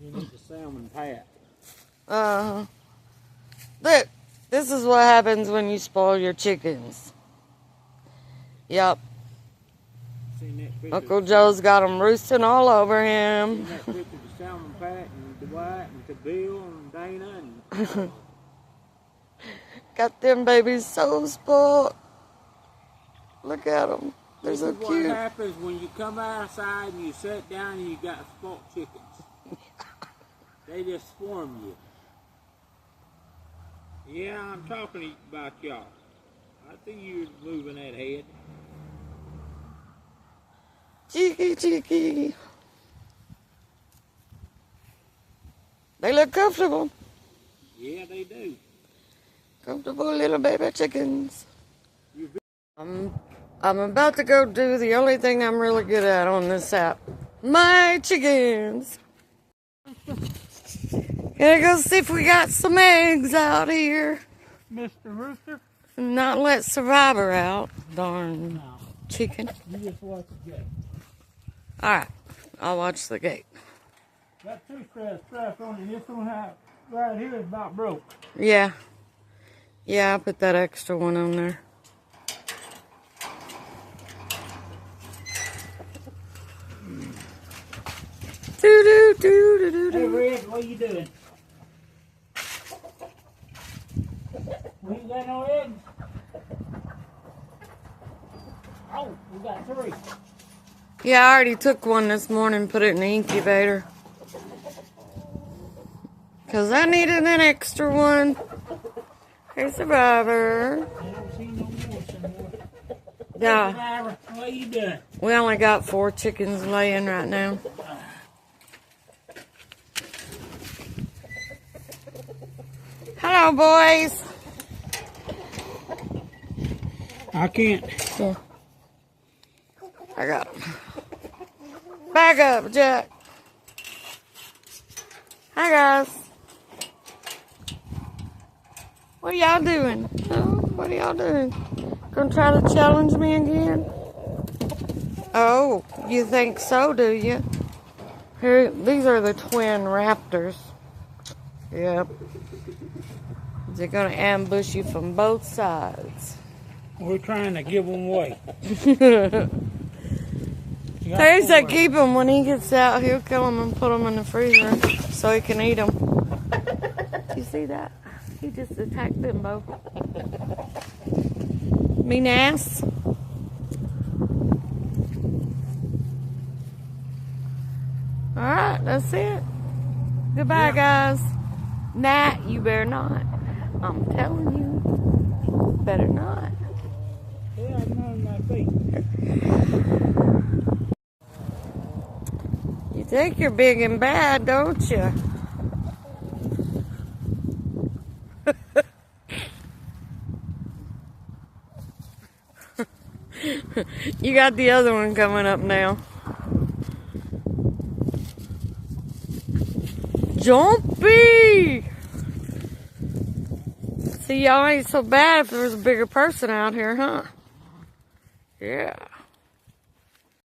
You need the salmon pat. Look, this is what happens when you spoil your chickens. Yep. Uncle Joe's got them roosting all over him. Seen that picture of the salmon pat and Dwight and Bill and Dana and... Got them babies so spoiled. Look at them. They're so cute. This is what happens when you come outside and you sit down and you got spoiled chickens. They just swarm you. Yeah, I'm talking about y'all. I think you're moving that head. Cheeky, cheeky. They look comfortable. Yeah, they do. Comfortable little baby chickens. I'm about to go do the only thing I'm really good at on this app. My chickens. Gonna go see if we got some eggs out here. Mr. Rooster? Not let Survivor out. Darn chicken. You just watch the gate. Alright, I'll watch the gate. Got two straps on it. This one right here is about broke. Yeah. Yeah, I put that extra one on there. Hey, Red, what are you doing? We ain't got no eggs. Oh, we got 3. Yeah, I already took one this morning and put it in the incubator. Because I needed an extra one. Hey, Survivor. I don't see no more somewhere. Yeah. Survivor, what are you doing? We only got 4 chickens laying right now. Hello, boys. I can't. Yeah. I got them. Back up, Jack. Hi, guys. What are y'all doing? Oh, what are y'all doing? Gonna try to challenge me again? Oh, you think so, do you? Here, these are the twin raptors. Yep. They're gonna ambush you from both sides. We're trying to give them away. Terry said keep him. When he gets out, he'll kill them and put them in the freezer so he can eat them. You see that? He just attacked them both. Mean ass. Alright, that's it. Goodbye, guys. Nah, you better not. I'm telling you. Better not. Yeah, I'm on my feet. You think you're big and bad, don't you? You got the other one coming up now. Jumpy! See, y'all ain't so bad if there was a bigger person out here, huh? Yeah.